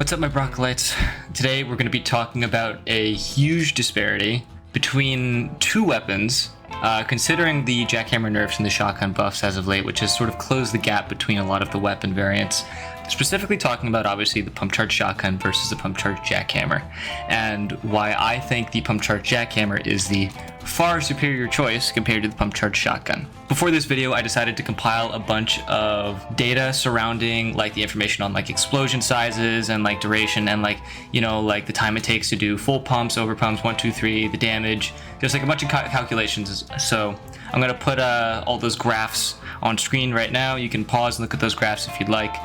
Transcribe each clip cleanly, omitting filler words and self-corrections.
What's up, my broccolites? Today we're going to be talking about a huge disparity between two weapons, considering the Jackhammer nerfs and the shotgun buffs as of late, which has sort of closed the gap between a lot of the weapon variants. Specifically talking about, obviously, the pump charge shotgun versus the pump charge jackhammer, and why I think the pump charge jackhammer is the far superior choice compared to the pump charge shotgun. Before this video, I decided to compile a bunch of data surrounding like the information on like explosion sizes and like duration and like, you know, like the time it takes to do full pumps, over pumps, 1, 2, 3, the damage, just like a bunch of calculations. So I'm gonna put all those graphs on screen right now. You can pause and look at those graphs if you'd like.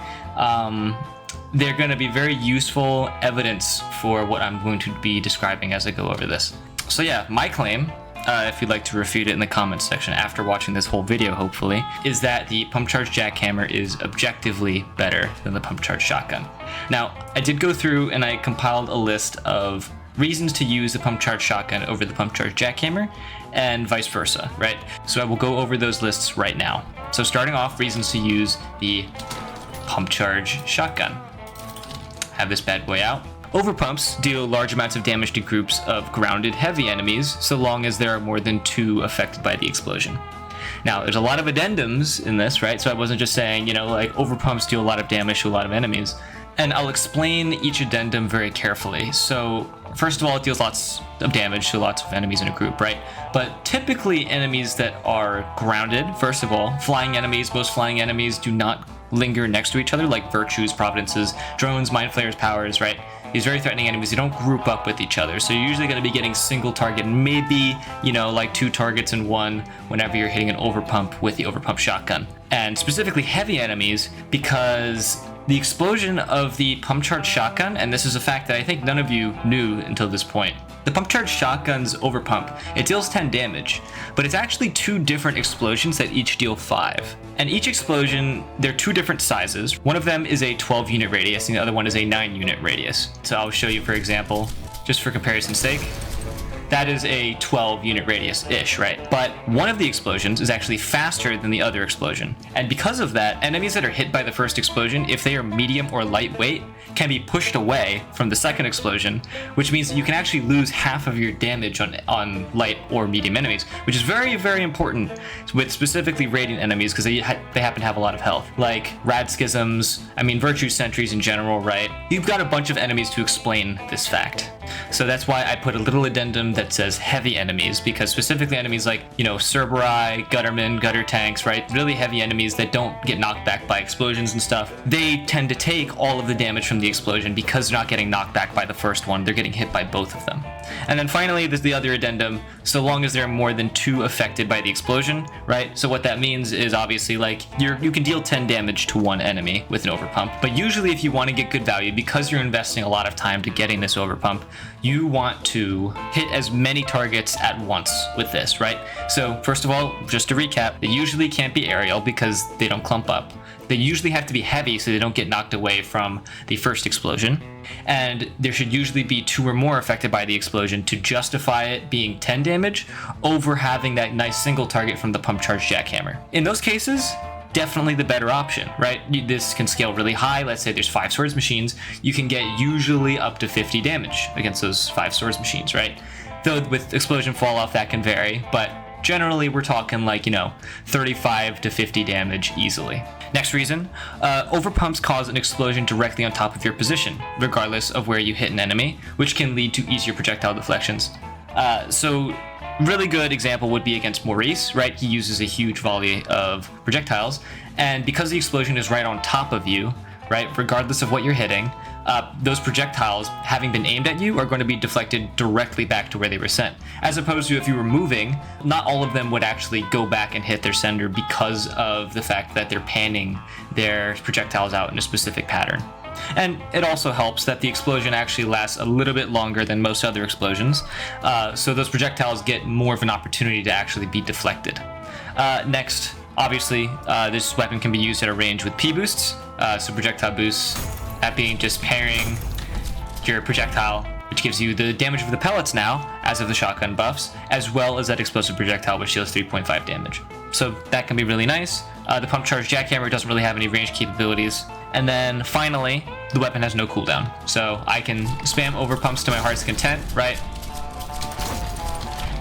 They're going to be very useful evidence for what I'm going to be describing as I go over this. So yeah, my claim, if you'd like to refute it in the comments section after watching this whole video, hopefully, is that the pump charge jackhammer is objectively better than the pump charge shotgun. Now, I did go through and I compiled a list of reasons to use the pump charge shotgun over the pump charge jackhammer and vice versa, right? So I will go over those lists right now. So starting off, reasons to use the pump charge shotgun. Have this bad boy out. Overpumps deal large amounts of damage to groups of grounded heavy enemies, so long as there are more than 2 affected by the explosion. Now, there's a lot of addendums in this, right? So I wasn't just saying, you know, like overpumps deal a lot of damage to a lot of enemies. And I'll explain each addendum very carefully. So first of all, it deals lots of damage to lots of enemies in a group, right? But typically enemies that are grounded, first of all, flying enemies, most flying enemies do not linger next to each other, like virtues, providences, drones, mind flayers, powers, right? These very threatening enemies, they don't group up with each other. So you're usually going to be getting single target, maybe, you know, like 2 targets in one whenever you're hitting an overpump with the overpump shotgun. And specifically heavy enemies, because the explosion of the pump charge shotgun, and this is a fact that I think none of you knew until this point, the pump charge shotgun's overpump, it deals 10 damage, but it's actually 2 different explosions that each deal 5. And each explosion, they're 2 different sizes. One of them is a 12 unit radius and the other one is a 9 unit radius. So I'll show you, for example, just for comparison's sake. That is a 12 unit radius-ish, right? But one of the explosions is actually faster than the other explosion. And because of that, enemies that are hit by the first explosion, if they are medium or lightweight, can be pushed away from the second explosion, which means that you can actually lose half of your damage on light or medium enemies, which is very, very important with specifically radiant enemies because they happen to have a lot of health, like rad schisms, I mean virtue sentries in general, right? You've got a bunch of enemies to explain this fact. So that's why I put a little addendum that says heavy enemies, because specifically enemies like, you know, Cerberus, Guttermen, Gutter Tanks, right? Really heavy enemies that don't get knocked back by explosions and stuff. They tend to take all of the damage from the explosion because they're not getting knocked back by the first one. They're getting hit by both of them. And then finally, there's the other addendum, so long as there are more than 2 affected by the explosion, right? So what that means is obviously like you can deal 10 damage to 1 enemy with an overpump, but usually if you want to get good value, because you're investing a lot of time to getting this overpump, you want to hit as many targets at once with this, right? So first of all, just to recap, they usually can't be aerial because they don't clump up. They usually have to be heavy so they don't get knocked away from the first explosion. And there should usually be 2 or more affected by the explosion to justify it being 10 damage over having that nice single target from the pump charge jackhammer. In those cases, definitely the better option, right? This can scale really high. Let's say there's 5 swords machines. You can get usually up to 50 damage against those 5 swords machines, right? Though with explosion fall off that can vary, but generally we're talking like, you know, 35 to 50 damage easily. Next reason, overpumps cause an explosion directly on top of your position, regardless of where you hit an enemy, which can lead to easier projectile deflections. So really good example would be against Maurice, right? He uses a huge volley of projectiles, and because the explosion is right on top of you, right, regardless of what you're hitting, those projectiles, having been aimed at you, are going to be deflected directly back to where they were sent. As opposed to if you were moving, not all of them would actually go back and hit their sender because of the fact that they're panning their projectiles out in a specific pattern. And it also helps that the explosion actually lasts a little bit longer than most other explosions, so those projectiles get more of an opportunity to actually be deflected. Next, obviously, this weapon can be used at a range with P-boosts, so projectile boosts, that being just parrying your projectile, which gives you the damage of the pellets now, as of the shotgun buffs, as well as that explosive projectile, which deals 3.5 damage. So that can be really nice. The pump charge jackhammer doesn't really have any range capabilities, And then finally, the weapon has no cooldown. So I can spam overpumps to my heart's content, right?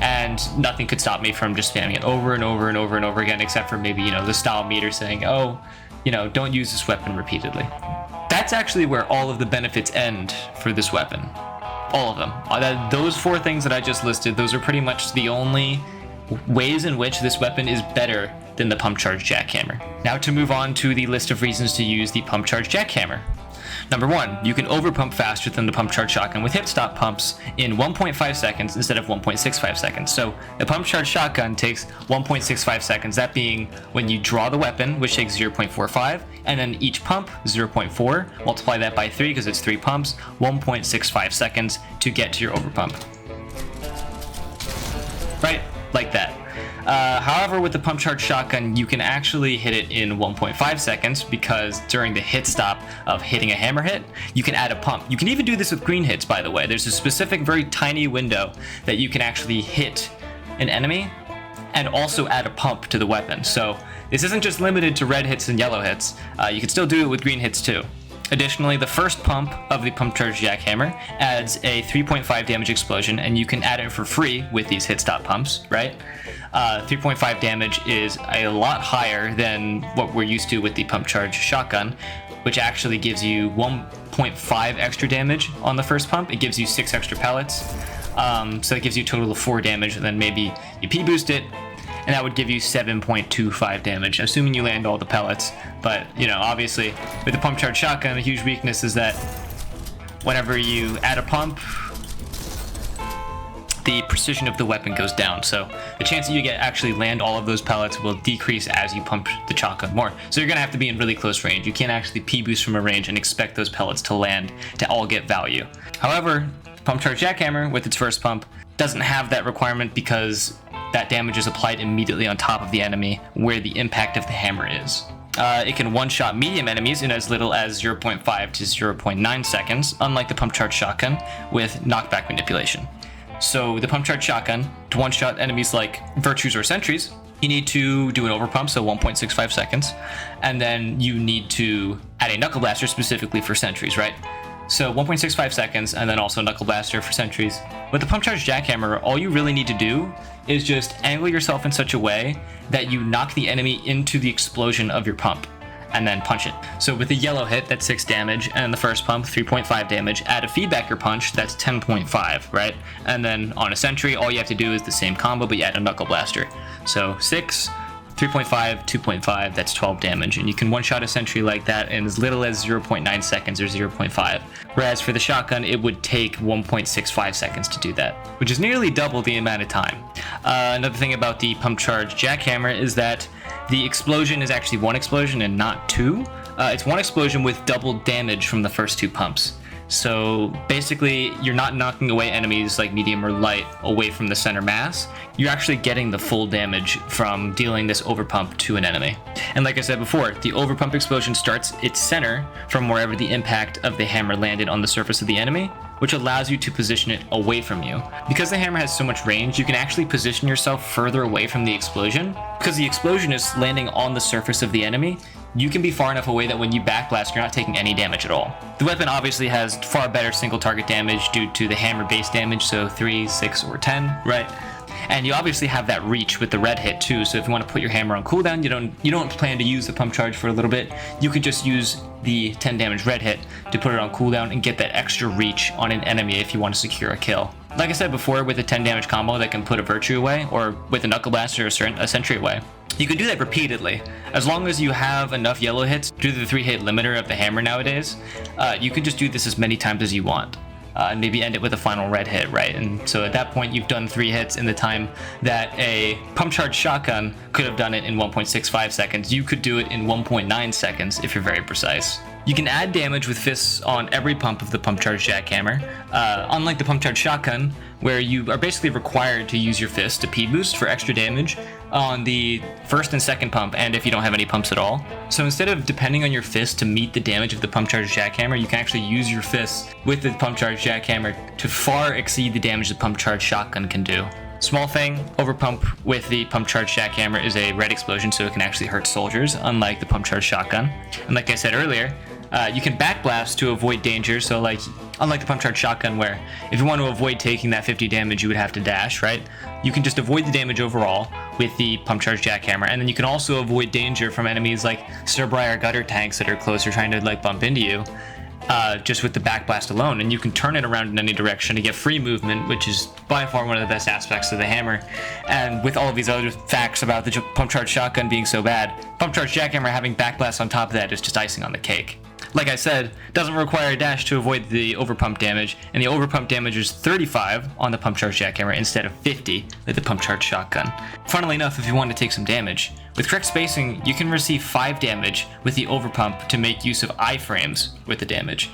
And nothing could stop me from just spamming it over and over and over and over again, except for maybe, the style meter saying, oh, don't use this weapon repeatedly. That's actually where all of the benefits end for this weapon. All of them. Those 4 things that I just listed, those are pretty much the only ways in which this weapon is better than the pump charge jackhammer. Now to move on to the list of reasons to use the pump charge jackhammer. Number 1, you can overpump faster than the pump charge shotgun with hit stop pumps in 1.5 seconds instead of 1.65 seconds. So the pump charge shotgun takes 1.65 seconds, that being when you draw the weapon, which takes 0.45, and then each pump 0.4, multiply that by 3 because it's 3 pumps, 1.65 seconds to get to your overpump. Right? Like that. However, with the pump charge shotgun, you can actually hit it in 1.5 seconds because during the hit stop of hitting a hammer hit, you can add a pump. You can even do this with green hits, by the way. There's a specific, very tiny window that you can actually hit an enemy and also add a pump to the weapon. So this isn't just limited to red hits and yellow hits. You can still do it with green hits too. Additionally, the first pump of the pump charge jackhammer adds a 3.5 damage explosion, and you can add it for free with these hit stop pumps, right? 3.5 damage is a lot higher than what we're used to with the pump charge shotgun, which actually gives you 1.5 extra damage on the first pump. It gives you 6 extra pellets, so it gives you a total of 4 damage, and then maybe you P-boost it, and that would give you 7.25 damage, assuming you land all the pellets. But, obviously, with the pump charge shotgun, a huge weakness is that whenever you add a pump, the precision of the weapon goes down. So the chance that you actually land all of those pellets will decrease as you pump the shotgun more. So you're going to have to be in really close range. You can't actually P-boost from a range and expect those pellets to land to all get value. However, pump charge jackhammer, with its first pump, doesn't have that requirement because that damage is applied immediately on top of the enemy where the impact of the hammer is. It can one-shot medium enemies in as little as 0.5 to 0.9 seconds, unlike the pump charge shotgun with knockback manipulation. So the pump charge shotgun, to one-shot enemies like virtues or sentries, you need to do an overpump, so 1.65 seconds, and then you need to add a knuckle blaster specifically for sentries, right? So 1.65 seconds, and then also Knuckle Blaster for sentries. With the Pump Charge Jackhammer, all you really need to do is just angle yourself in such a way that you knock the enemy into the explosion of your pump, and then punch it. So with the yellow hit, that's 6 damage, and the first pump, 3.5 damage. Add a feedbacker punch, that's 10.5, right? And then on a sentry, all you have to do is the same combo, but you add a Knuckle Blaster. So 6, 3.5, 2.5, that's 12 damage, and you can one-shot a sentry like that in as little as 0.9 seconds or 0.5. Whereas for the shotgun, it would take 1.65 seconds to do that, which is nearly double the amount of time. Another thing about the Pump Charge Jackhammer is that the explosion is actually 1 explosion and not 2. It's 1 explosion with double damage from the first 2 pumps. So basically, you're not knocking away enemies like medium or light away from the center mass. You're actually getting the full damage from dealing this overpump to an enemy. And like I said before, the overpump explosion starts its center from wherever the impact of the hammer landed on the surface of the enemy, which allows you to position it away from you. Because the hammer has so much range, you can actually position yourself further away from the explosion. Because the explosion is landing on the surface of the enemy, you can be far enough away that when you backblast, you're not taking any damage at all. The weapon obviously has far better single target damage due to the hammer base damage, so 3, 6, or 10, right? And you obviously have that reach with the red hit too, so if you want to put your hammer on cooldown, you don't plan to use the pump charge for a little bit, you could just use the 10 damage red hit to put it on cooldown and get that extra reach on an enemy if you want to secure a kill. Like I said before, with a 10 damage combo that can put a virtue away, or with a knuckle blaster or a sentry away, you can do that repeatedly. As long as you have enough yellow hits, due to the 3-hit limiter of the hammer nowadays, you can just do this as many times as you want. And maybe end it with a final red hit, right? And so at that point, you've done 3 hits in the time that a pump charge shotgun could have done it in 1.65 seconds. You could do it in 1.9 seconds if you're very precise. You can add damage with fists on every pump of the Pump Charge Jackhammer, unlike the Pump Charge Shotgun, where you are basically required to use your fist to P-boost for extra damage on the first and second pump, and if you don't have any pumps at all. So instead of depending on your fist to meet the damage of the Pump Charge Jackhammer, you can actually use your fists with the Pump Charge Jackhammer to far exceed the damage the Pump Charge Shotgun can do. Small thing, overpump with the Pump Charge Jackhammer is a red explosion, so it can actually hurt soldiers, unlike the Pump Charge Shotgun. And like I said earlier, You can backblast to avoid danger, so like, unlike the pump charge shotgun where if you want to avoid taking that 50 damage, you would have to dash, right? You can just avoid the damage overall with the pump charge jackhammer, and then you can also avoid danger from enemies like Cerbri or gutter tanks that are closer trying to like bump into you. Just with the backblast alone, and you can turn it around in any direction to get free movement, which is by far one of the best aspects of the hammer. And with all of these other facts about the pump charge shotgun being so bad, pump charge jackhammer having backblast on top of that is just icing on the cake. Like I said, doesn't require a dash to avoid the overpump damage, and the overpump damage is 35 on the pump charge jackhammer instead of 50 with the pump charge shotgun. Funnily enough, if you want to take some damage, with correct spacing, you can receive 5 damage with the overpump to make use of iframes with the damage.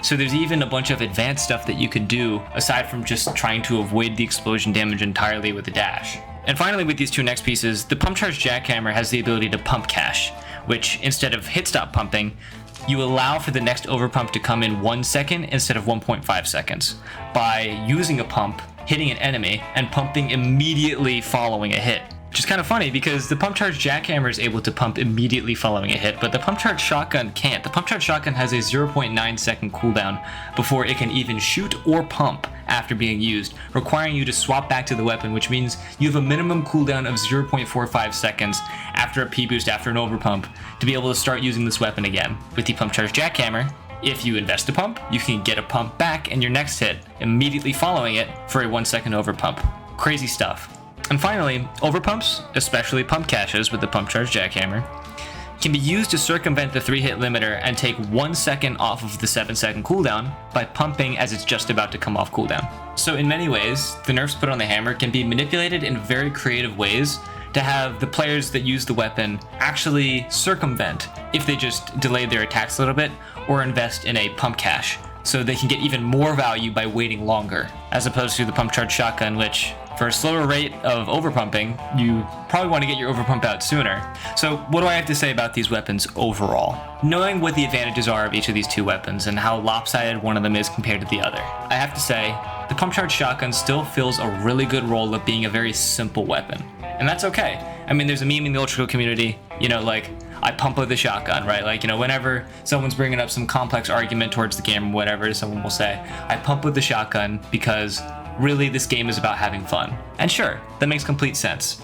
So there's even a bunch of advanced stuff that you could do aside from just trying to avoid the explosion damage entirely with the dash. And finally, with these two next pieces, the pump charge jackhammer has the ability to pump cache, which instead of hit stop pumping, you allow for the next overpump to come in 1 second instead of 1.5 seconds by using a pump, hitting an enemy, and pumping immediately following a hit. Which is kind of funny because the pump charge jackhammer is able to pump immediately following a hit, but the pump charge shotgun can't. The pump charge shotgun has a 0.9 second cooldown before it can even shoot or pump after being used, requiring you to swap back to the weapon, which means you have a minimum cooldown of 0.45 seconds after a P boost after an overpump to be able to start using this weapon again. With the pump charge jackhammer, if you invest a pump, you can get a pump back in your next hit, immediately following it for a 1 second overpump. Crazy stuff. And finally, overpumps, especially pump caches with the pump charge jackhammer, can be used to circumvent the 3-hit limiter and take 1 second off of the 7-second cooldown by pumping as it's just about to come off cooldown. So in many ways, the nerfs put on the hammer can be manipulated in very creative ways to have the players that use the weapon actually circumvent if they just delay their attacks a little bit or invest in a pump cache, so they can get even more value by waiting longer, as opposed to the pump charge shotgun, which for a slower rate of overpumping, you probably want to get your overpump out sooner. So what do I have to say about these weapons overall? Knowing what the advantages are of each of these two weapons and how lopsided one of them is compared to the other, I have to say, the pump charge shotgun still fills a really good role of being a very simple weapon. And that's okay. I mean, there's a meme in the ULTRAKILL community, you know, like, I pump with the shotgun, right? Like, you know, whenever someone's bringing up some complex argument towards the game or whatever, someone will say, I pump with the shotgun because really this game is about having fun. And sure, that makes complete sense.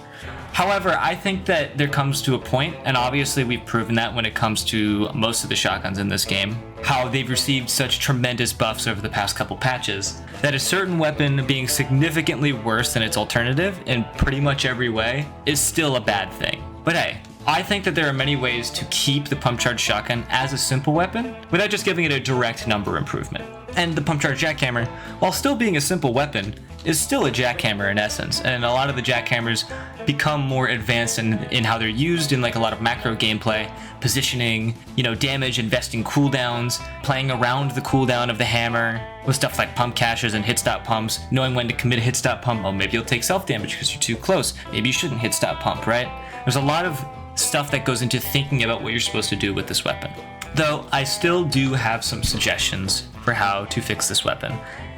However, I think that there comes to a point, and obviously we've proven that when it comes to most of the shotguns in this game, how they've received such tremendous buffs over the past couple patches, that a certain weapon being significantly worse than its alternative in pretty much every way is still a bad thing. But hey, I think that there are many ways to keep the pump charge shotgun as a simple weapon without just giving it a direct number improvement. And the pump charge jackhammer, while still being a simple weapon, is still a jackhammer in essence, and a lot of the jackhammers become more advanced in how they're used in like a lot of macro gameplay, positioning, you know, damage, investing cooldowns, playing around the cooldown of the hammer with stuff like pump caches and hit stop pumps, knowing when to commit a hit stop pump. Oh, maybe you'll take self damage because you're too close. Maybe you shouldn't hit stop pump, right? There's a lot of stuff that goes into thinking about what you're supposed to do with this weapon. Though I still do have some suggestions for how to fix this weapon.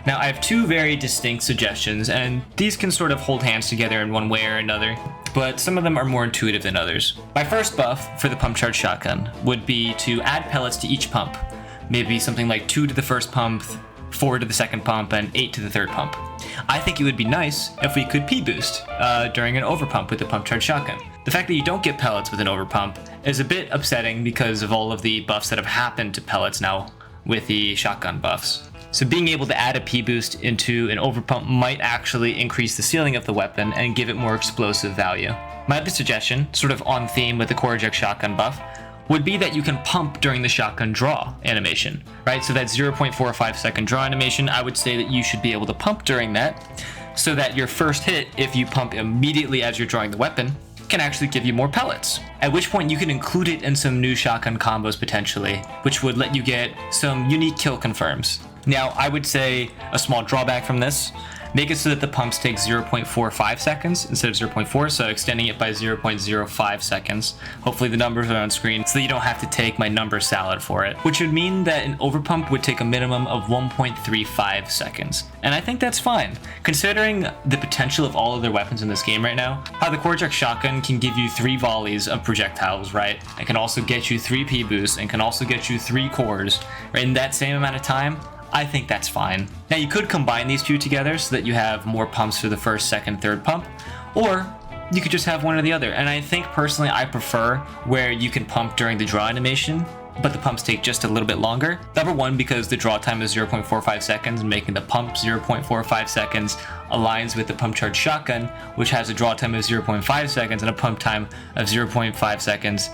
Now, I have two very distinct suggestions, and these can sort of hold hands together in one way or another, but some of them are more intuitive than others. My first buff for the pump charge shotgun would be to add pellets to each pump. Maybe something like 2 to the first pump, 4 to the second pump, and 8 to the third pump. I think it would be nice if we could P-boost during an overpump with the pump charge shotgun. The fact that you don't get pellets with an overpump is a bit upsetting because of all of the buffs that have happened to pellets now with the shotgun buffs. So being able to add a P-boost into an overpump might actually increase the ceiling of the weapon and give it more explosive value. My other suggestion, sort of on theme with the core eject shotgun buff, would be that you can pump during the shotgun draw animation, right? So that 0.45 second draw animation, I would say that you should be able to pump during that so that your first hit, if you pump immediately as you're drawing the weapon, can actually give you more pellets. At which point you can include it in some new shotgun combos potentially, which would let you get some unique kill confirms. Now, I would say a small drawback from this make it so that the pumps take 0.45 seconds instead of 0.4, so extending it by 0.05 seconds. Hopefully the numbers are on screen so that you don't have to take my number salad for it, which would mean that an overpump would take a minimum of 1.35 seconds. And I think that's fine, considering the potential of all of their weapons in this game right now. How the Quarterjack shotgun can give you 3 volleys of projectiles, right? It can also get you 3 P boosts and can also get you 3 cores, right? In that same amount of time, I think that's fine. Now you could combine these two together so that you have more pumps for the first, second, third pump, or you could just have one or the other. And I think personally I prefer where you can pump during the draw animation, but the pumps take just a little bit longer. Number one, because the draw time is 0.45 seconds, and making the pump 0.45 seconds aligns with the pump charge shotgun, which has a draw time of 0.5 seconds and a pump time of 0.5 seconds.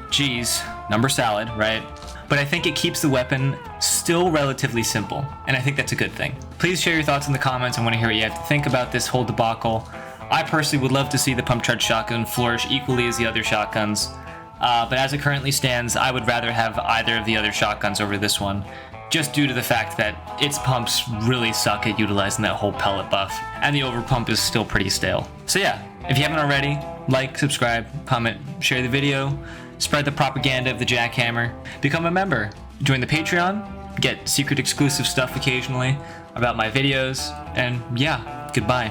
Geez, number salad, right? But I think it keeps the weapon still relatively simple, and I think that's a good thing. Please share your thoughts in the comments. I want to hear what you have to think about this whole debacle. I personally would love to see the pump charge shotgun flourish equally as the other shotguns, but as it currently stands, I would rather have either of the other shotguns over this one, just due to the fact that its pumps really suck at utilizing that whole pellet buff, and the overpump is still pretty stale. So yeah, if you haven't already, like, subscribe, comment, share the video, spread the propaganda of the Jackhammer, become a member, join the Patreon, get secret exclusive stuff occasionally about my videos, and yeah, goodbye.